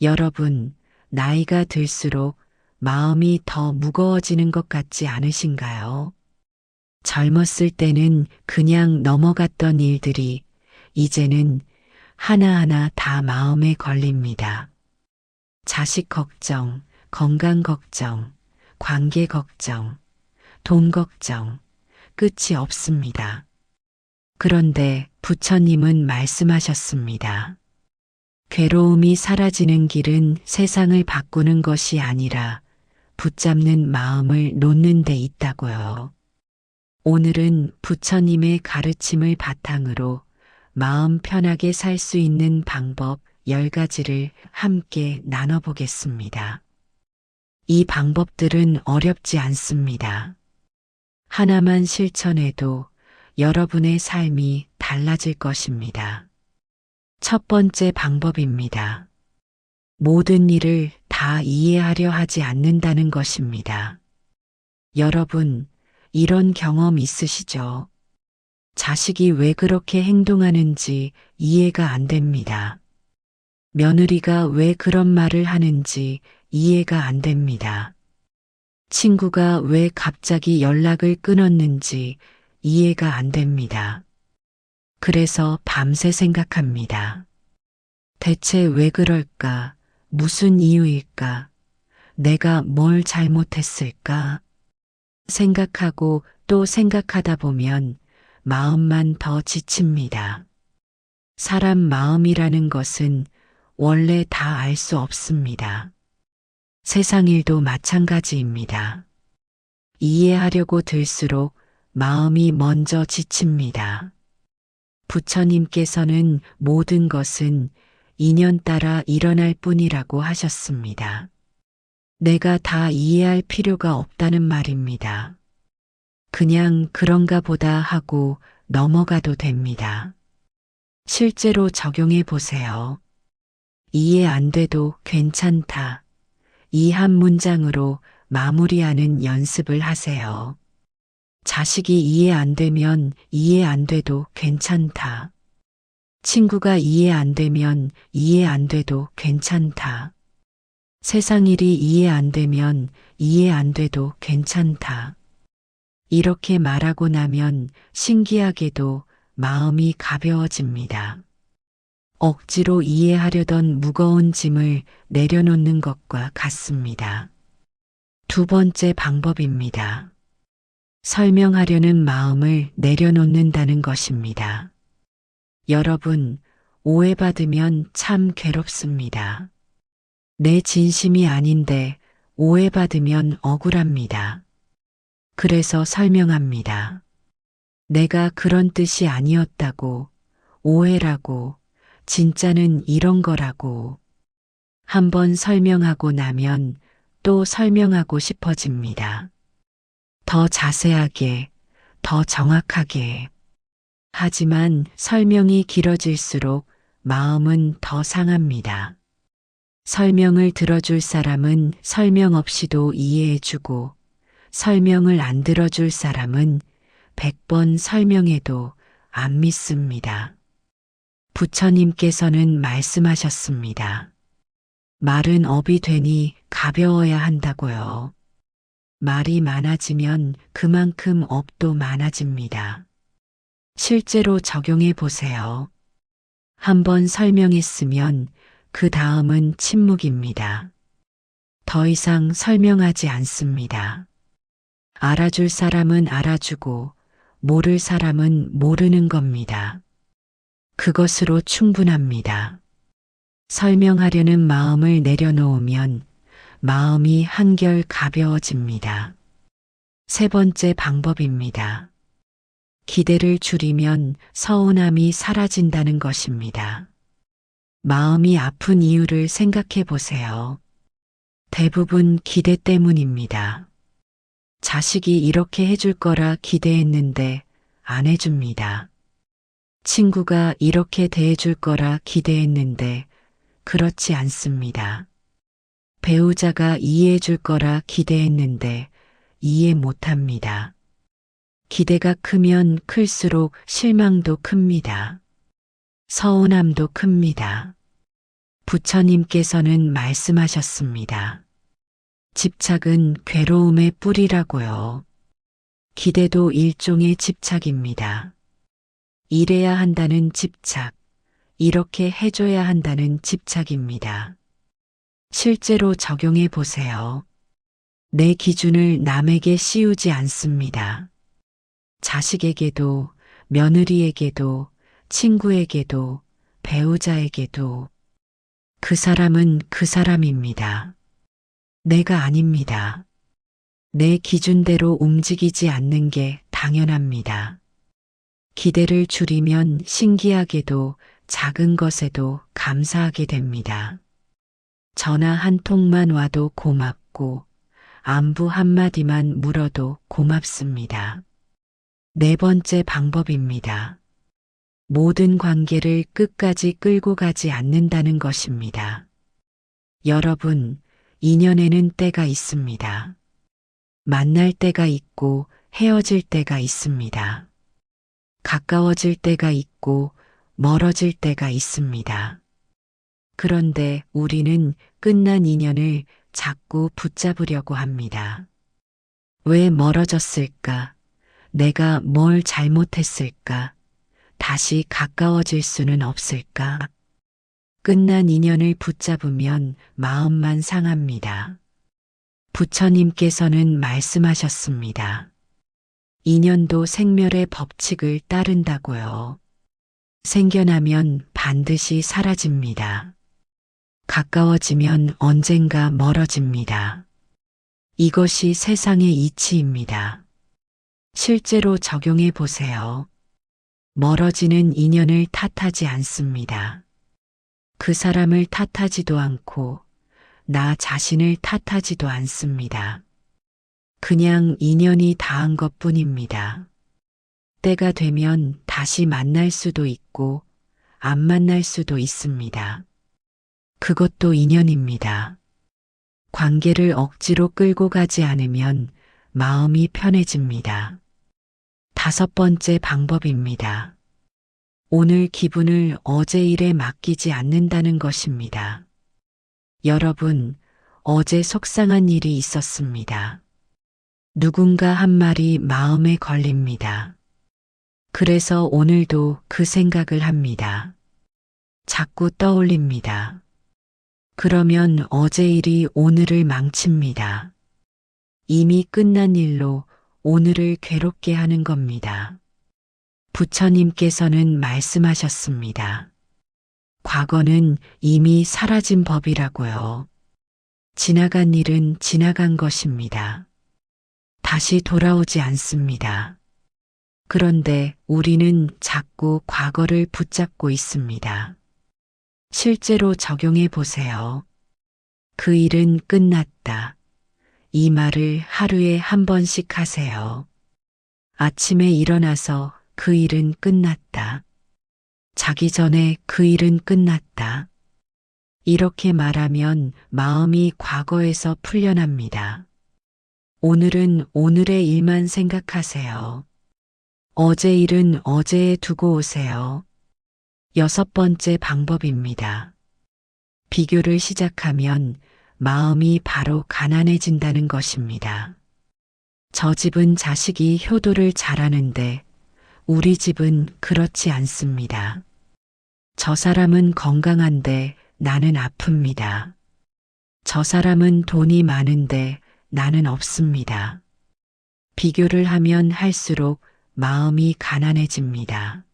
여러분, 나이가 들수록 마음이 더 무거워지는 것 같지 않으신가요? 젊었을 때는 그냥 넘어갔던 일들이 이제는 하나하나 다 마음에 걸립니다. 자식 걱정, 건강 걱정, 관계 걱정, 돈 걱정, 끝이 없습니다. 그런데 부처님은 말씀하셨습니다. 괴로움이 사라지는 길은 세상을 바꾸는 것이 아니라 붙잡는 마음을 놓는 데 있다고요. 오늘은 부처님의 가르침을 바탕으로 마음 편하게 살 수 있는 방법 10가지를 함께 나눠보겠습니다. 이 방법들은 어렵지 않습니다. 하나만 실천해도 여러분의 삶이 달라질 것입니다. 첫 번째 방법입니다. 모든 일을 다 이해하려 하지 않는다는 것입니다. 여러분, 이런 경험 있으시죠? 자식이 왜 그렇게 행동하는지 이해가 안 됩니다. 며느리가 왜 그런 말을 하는지 이해가 안 됩니다. 친구가 왜 갑자기 연락을 끊었는지 이해가 안 됩니다. 그래서 밤새 생각합니다. 대체 왜 그럴까? 무슨 이유일까? 내가 뭘 잘못했을까? 생각하고 또 생각하다 보면 마음만 더 지칩니다. 사람 마음이라는 것은 원래 다 알 수 없습니다. 세상 일도 마찬가지입니다. 이해하려고 들수록 마음이 먼저 지칩니다. 부처님께서는 모든 것은 인연 따라 일어날 뿐이라고 하셨습니다. 내가 다 이해할 필요가 없다는 말입니다. 그냥 그런가 보다 하고 넘어가도 됩니다. 실제로 적용해 보세요. 이해 안 돼도 괜찮다. 이 한 문장으로 마무리하는 연습을 하세요. 자식이 이해 안 되면 이해 안 돼도 괜찮다. 친구가 이해 안 되면 이해 안 돼도 괜찮다. 세상 일이 이해 안 되면 이해 안 돼도 괜찮다. 이렇게 말하고 나면 신기하게도 마음이 가벼워집니다. 억지로 이해하려던 무거운 짐을 내려놓는 것과 같습니다. 두 번째 방법입니다. 설명하려는 마음을 내려놓는다는 것입니다. 여러분, 오해받으면 참 괴롭습니다. 내 진심이 아닌데 오해받으면 억울합니다. 그래서 설명합니다. 내가 그런 뜻이 아니었다고, 오해라고, 진짜는 이런 거라고. 한번 설명하고 나면 또 설명하고 싶어집니다. 더 자세하게, 더 정확하게. 하지만 설명이 길어질수록 마음은 더 상합니다. 설명을 들어줄 사람은 설명 없이도 이해해주고, 설명을 안 들어줄 사람은 100번 설명해도 안 믿습니다. 부처님께서는 말씀하셨습니다. 말은 업이 되니 가벼워야 한다고요. 말이 많아지면 그만큼 업도 많아집니다. 실제로 적용해 보세요. 한번 설명했으면 그 다음은 침묵입니다. 더 이상 설명하지 않습니다. 알아줄 사람은 알아주고 모를 사람은 모르는 겁니다. 그것으로 충분합니다. 설명하려는 마음을 내려놓으면 마음이 한결 가벼워집니다. 세 번째 방법입니다. 기대를 줄이면 서운함이 사라진다는 것입니다. 마음이 아픈 이유를 생각해 보세요. 대부분 기대 때문입니다. 자식이 이렇게 해줄 거라 기대했는데 안 해줍니다. 친구가 이렇게 대해줄 거라 기대했는데 그렇지 않습니다. 배우자가 이해해줄 거라 기대했는데 이해 못합니다. 기대가 크면 클수록 실망도 큽니다. 서운함도 큽니다. 부처님께서는 말씀하셨습니다. 집착은 괴로움의 뿌리라고요. 기대도 일종의 집착입니다. 이래야 한다는 집착, 이렇게 해줘야 한다는 집착입니다. 실제로 적용해 보세요. 내 기준을 남에게 씌우지 않습니다. 자식에게도, 며느리에게도, 친구에게도, 배우자에게도. 그 사람은 그 사람입니다. 내가 아닙니다. 내 기준대로 움직이지 않는 게 당연합니다. 기대를 줄이면 신기하게도 작은 것에도 감사하게 됩니다. 전화 한 통만 와도 고맙고 안부 한마디만 물어도 고맙습니다. 네 번째 방법입니다. 모든 관계를 끝까지 끌고 가지 않는다는 것입니다. 여러분, 인연에는 때가 있습니다. 만날 때가 있고 헤어질 때가 있습니다. 가까워질 때가 있고 멀어질 때가 있습니다. 그런데 우리는 끝난 인연을 자꾸 붙잡으려고 합니다. 왜 멀어졌을까? 내가 뭘 잘못했을까? 다시 가까워질 수는 없을까? 끝난 인연을 붙잡으면 마음만 상합니다. 부처님께서는 말씀하셨습니다. 인연도 생멸의 법칙을 따른다고요. 생겨나면 반드시 사라집니다. 가까워지면 언젠가 멀어집니다. 이것이 세상의 이치입니다. 실제로 적용해 보세요. 멀어지는 인연을 탓하지 않습니다. 그 사람을 탓하지도 않고 나 자신을 탓하지도 않습니다. 그냥 인연이 닿은 것뿐입니다. 때가 되면 다시 만날 수도 있고 안 만날 수도 있습니다. 그것도 인연입니다. 관계를 억지로 끌고 가지 않으면 마음이 편해집니다. 다섯 번째 방법입니다. 오늘 기분을 어제 일에 맡기지 않는다는 것입니다. 여러분, 어제 속상한 일이 있었습니다. 누군가 한 말이 마음에 걸립니다. 그래서 오늘도 그 생각을 합니다. 자꾸 떠올립니다. 그러면 어제 일이 오늘을 망칩니다. 이미 끝난 일로 오늘을 괴롭게 하는 겁니다. 부처님께서는 말씀하셨습니다. 과거는 이미 사라진 법이라고요. 지나간 일은 지나간 것입니다. 다시 돌아오지 않습니다. 그런데 우리는 자꾸 과거를 붙잡고 있습니다. 실제로 적용해 보세요. 그 일은 끝났다. 이 말을 하루에 한 번씩 하세요. 아침에 일어나서 그 일은 끝났다. 자기 전에 그 일은 끝났다. 이렇게 말하면 마음이 과거에서 풀려납니다. 오늘은 오늘의 일만 생각하세요. 어제 일은 어제에 두고 오세요. 여섯 번째 방법입니다. 비교를 시작하면 마음이 바로 가난해진다는 것입니다. 저 집은 자식이 효도를 잘하는데 우리 집은 그렇지 않습니다. 저 사람은 건강한데 나는 아픕니다. 저 사람은 돈이 많은데 나는 없습니다. 비교를 하면 할수록 마음이 가난해집니다.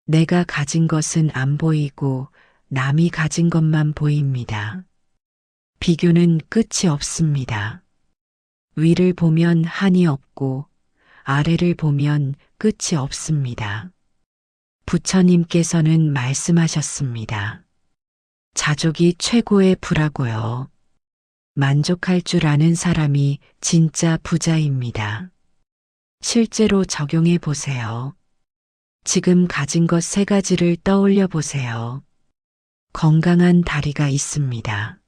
내가 가진 것은 안 보이고 남이 가진 것만 보입니다. 비교는 끝이 없습니다. 위를 보면 한이 없고 아래를 보면 끝이 없습니다. 부처님께서는 말씀하셨습니다. 자족이 최고의 부라고요. 만족할 줄 아는 사람이 진짜 부자입니다. 실제로 적용해 보세요. 지금 가진 것 세 가지를 떠올려 보세요. 건강한 다리가 있습니다.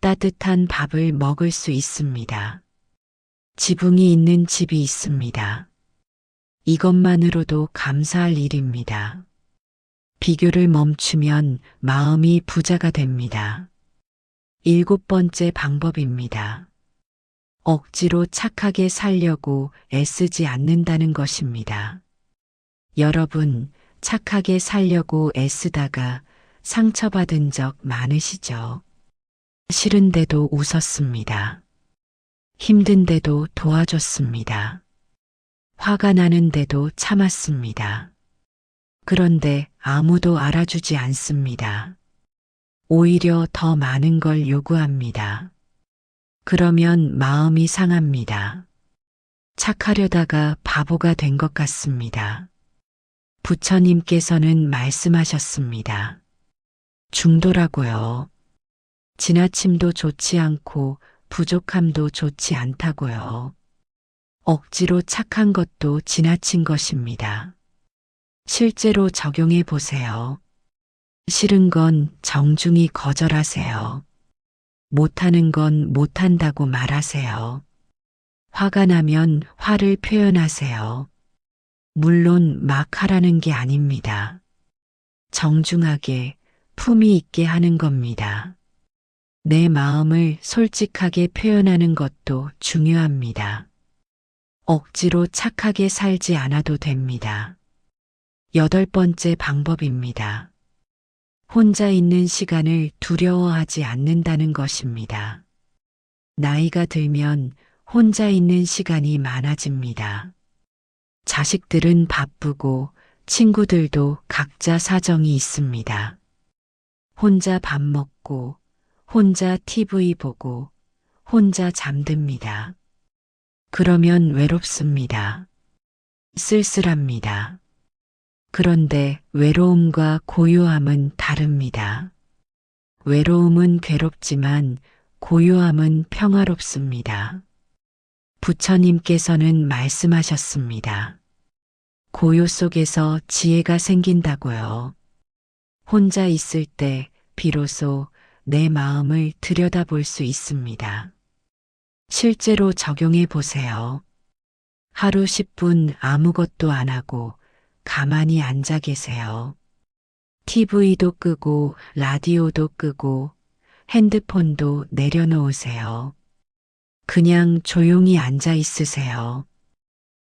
따뜻한 밥을 먹을 수 있습니다. 지붕이 있는 집이 있습니다. 이것만으로도 감사할 일입니다. 비교를 멈추면 마음이 부자가 됩니다. 7번째 방법입니다. 억지로 착하게 살려고 애쓰지 않는다는 것입니다. 여러분, 착하게 살려고 애쓰다가 상처받은 적 많으시죠? 싫은데도 웃었습니다. 힘든데도 도와줬습니다. 화가 나는데도 참았습니다. 그런데 아무도 알아주지 않습니다. 오히려 더 많은 걸 요구합니다. 그러면 마음이 상합니다. 착하려다가 바보가 된 것 같습니다. 부처님께서는 말씀하셨습니다. 중도라고요. 지나침도 좋지 않고 부족함도 좋지 않다고요. 억지로 착한 것도 지나친 것입니다. 실제로 적용해 보세요. 싫은 건 정중히 거절하세요. 못하는 건 못한다고 말하세요. 화가 나면 화를 표현하세요. 물론 막 하라는 게 아닙니다. 정중하게 품위 있게 하는 겁니다. 내 마음을 솔직하게 표현하는 것도 중요합니다. 억지로 착하게 살지 않아도 됩니다. 8번째 방법입니다. 혼자 있는 시간을 두려워하지 않는다는 것입니다. 나이가 들면 혼자 있는 시간이 많아집니다. 자식들은 바쁘고 친구들도 각자 사정이 있습니다. 혼자 밥 먹고, 혼자 TV 보고, 혼자 잠듭니다. 그러면 외롭습니다. 쓸쓸합니다. 그런데 외로움과 고요함은 다릅니다. 외로움은 괴롭지만 고요함은 평화롭습니다. 부처님께서는 말씀하셨습니다. 고요 속에서 지혜가 생긴다고요. 혼자 있을 때 비로소 내 마음을 들여다볼 수 있습니다. 실제로 적용해 보세요. 하루 10분 아무것도 안 하고 가만히 앉아 계세요. TV도 끄고 라디오도 끄고 핸드폰도 내려놓으세요. 그냥 조용히 앉아 있으세요.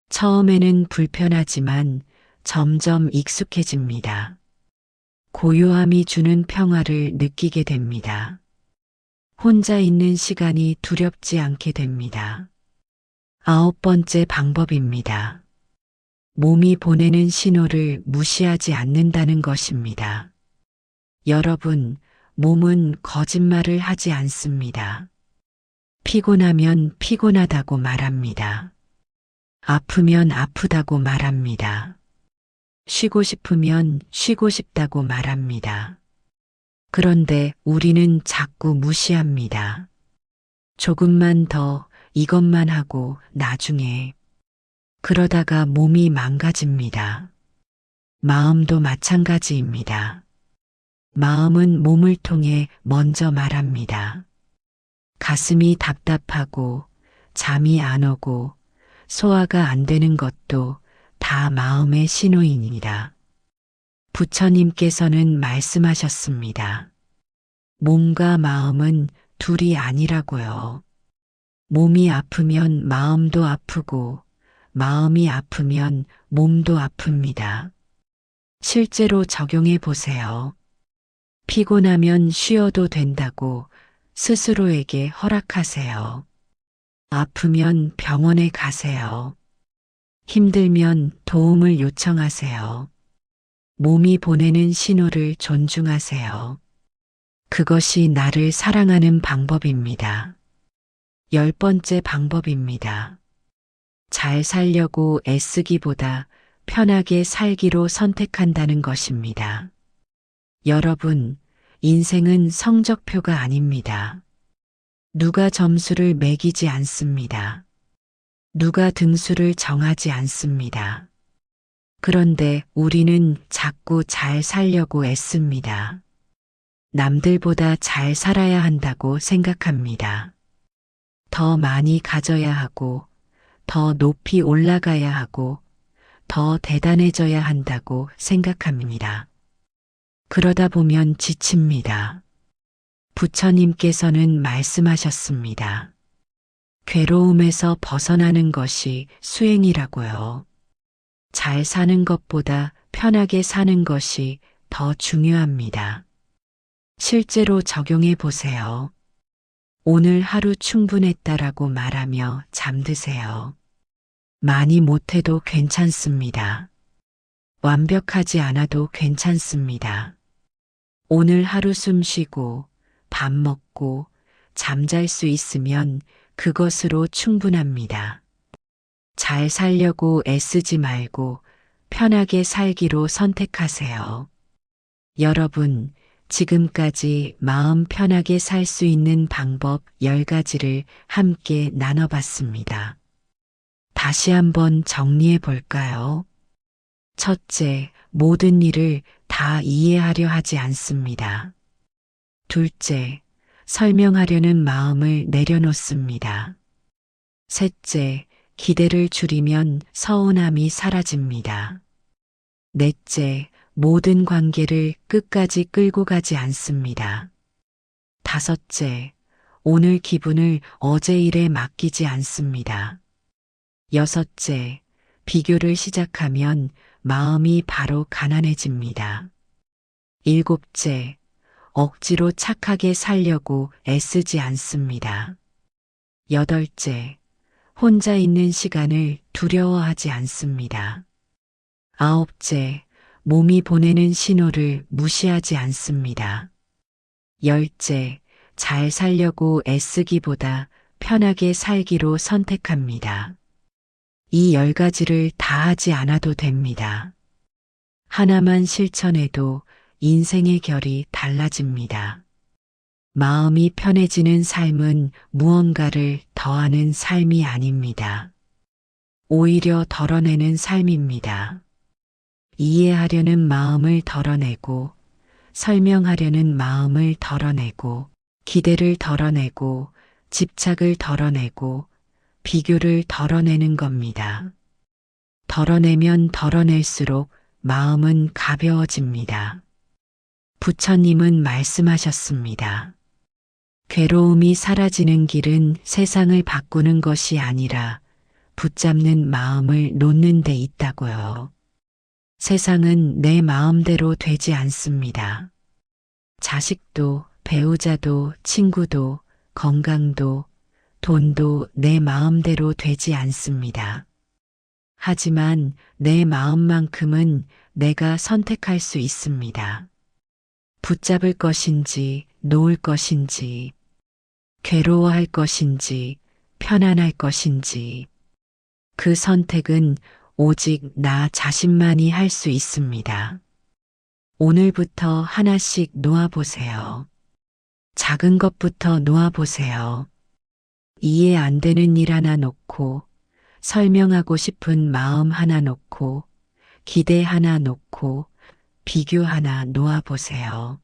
처음에는 불편하지만 점점 익숙해집니다. 고요함이 주는 평화를 느끼게 됩니다. 혼자 있는 시간이 두렵지 않게 됩니다. 9번째 방법입니다. 몸이 보내는 신호를 무시하지 않는다는 것입니다. 여러분, 몸은 거짓말을 하지 않습니다. 피곤하면 피곤하다고 말합니다. 아프면 아프다고 말합니다. 쉬고 싶으면 쉬고 싶다고 말합니다. 그런데 우리는 자꾸 무시합니다. 조금만 더 이것만 하고 나중에 그러다가 몸이 망가집니다. 마음도 마찬가지입니다. 마음은 몸을 통해 먼저 말합니다. 가슴이 답답하고 잠이 안 오고 소화가 안 되는 것도 다 마음의 신호입니다. 부처님께서는 말씀하셨습니다. 몸과 마음은 둘이 아니라고요. 몸이 아프면 마음도 아프고 마음이 아프면 몸도 아픕니다. 실제로 적용해 보세요. 피곤하면 쉬어도 된다고 스스로에게 허락하세요. 아프면 병원에 가세요. 힘들면 도움을 요청하세요. 몸이 보내는 신호를 존중하세요. 그것이 나를 사랑하는 방법입니다. 10번째 방법입니다. 잘 살려고 애쓰기보다 편하게 살기로 선택한다는 것입니다. 여러분, 인생은 성적표가 아닙니다. 누가 점수를 매기지 않습니다. 누가 등수를 정하지 않습니다. 그런데 우리는 자꾸 잘 살려고 애씁니다. 남들보다 잘 살아야 한다고 생각합니다. 더 많이 가져야 하고, 더 높이 올라가야 하고, 더 대단해져야 한다고 생각합니다. 그러다 보면 지칩니다. 부처님께서는 말씀하셨습니다. 괴로움에서 벗어나는 것이 수행이라고요. 잘 사는 것보다 편하게 사는 것이 더 중요합니다. 실제로 적용해 보세요. 오늘 하루 충분했다라고 말하며 잠드세요. 많이 못해도 괜찮습니다. 완벽하지 않아도 괜찮습니다. 오늘 하루 숨 쉬고 밥 먹고 잠잘 수 있으면 그것으로 충분합니다. 잘 살려고 애쓰지 말고 편하게 살기로 선택하세요. 여러분, 지금까지 마음 편하게 살 수 있는 방법 10가지를 함께 나눠봤습니다. 다시 한번 정리해 볼까요? 첫째, 모든 일을 다 이해하려 하지 않습니다. 둘째, 설명하려는 마음을 내려놓습니다. 셋째, 기대를 줄이면 서운함이 사라집니다. 넷째, 모든 관계를 끝까지 끌고 가지 않습니다. 다섯째, 오늘 기분을 어제 일에 맡기지 않습니다. 여섯째, 비교를 시작하면 마음이 바로 가난해집니다. 일곱째, 억지로 착하게 살려고 애쓰지 않습니다. 여덟째, 혼자 있는 시간을 두려워하지 않습니다. 아홉째, 몸이 보내는 신호를 무시하지 않습니다. 열째, 잘 살려고 애쓰기보다 편하게 살기로 선택합니다. 이 10가지를 다 하지 않아도 됩니다. 하나만 실천해도 인생의 결이 달라집니다. 마음이 편해지는 삶은 무언가를 더하는 삶이 아닙니다. 오히려 덜어내는 삶입니다. 이해하려는 마음을 덜어내고, 설명하려는 마음을 덜어내고, 기대를 덜어내고, 집착을 덜어내고, 비교를 덜어내는 겁니다. 덜어내면 덜어낼수록 마음은 가벼워집니다. 부처님은 말씀하셨습니다. 괴로움이 사라지는 길은 세상을 바꾸는 것이 아니라 붙잡는 마음을 놓는 데 있다고요. 세상은 내 마음대로 되지 않습니다. 자식도, 배우자도, 친구도, 건강도, 돈도 내 마음대로 되지 않습니다. 하지만 내 마음만큼은 내가 선택할 수 있습니다. 붙잡을 것인지, 놓을 것인지, 괴로워할 것인지, 편안할 것인지, 그 선택은 오직 나 자신만이 할 수 있습니다. 오늘부터 하나씩 놓아보세요. 작은 것부터 놓아보세요. 이해 안 되는 일 하나 놓고, 설명하고 싶은 마음 하나 놓고, 기대 하나 놓고, 비교 하나 놓아보세요.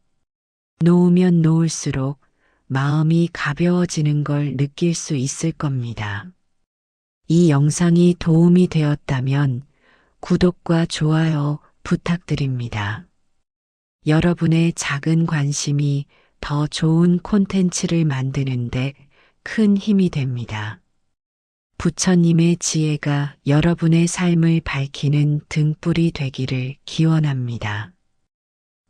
놓으면 놓을수록 마음이 가벼워지는 걸 느낄 수 있을 겁니다. 이 영상이 도움이 되었다면 구독과 좋아요 부탁드립니다. 여러분의 작은 관심이 더 좋은 콘텐츠를 만드는데 큰 힘이 됩니다. 부처님의 지혜가 여러분의 삶을 밝히는 등불이 되기를 기원합니다.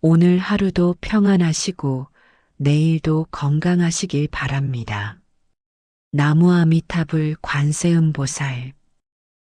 오늘 하루도 평안하시고 내일도 건강하시길 바랍니다. 나무 아미타불 관세음보살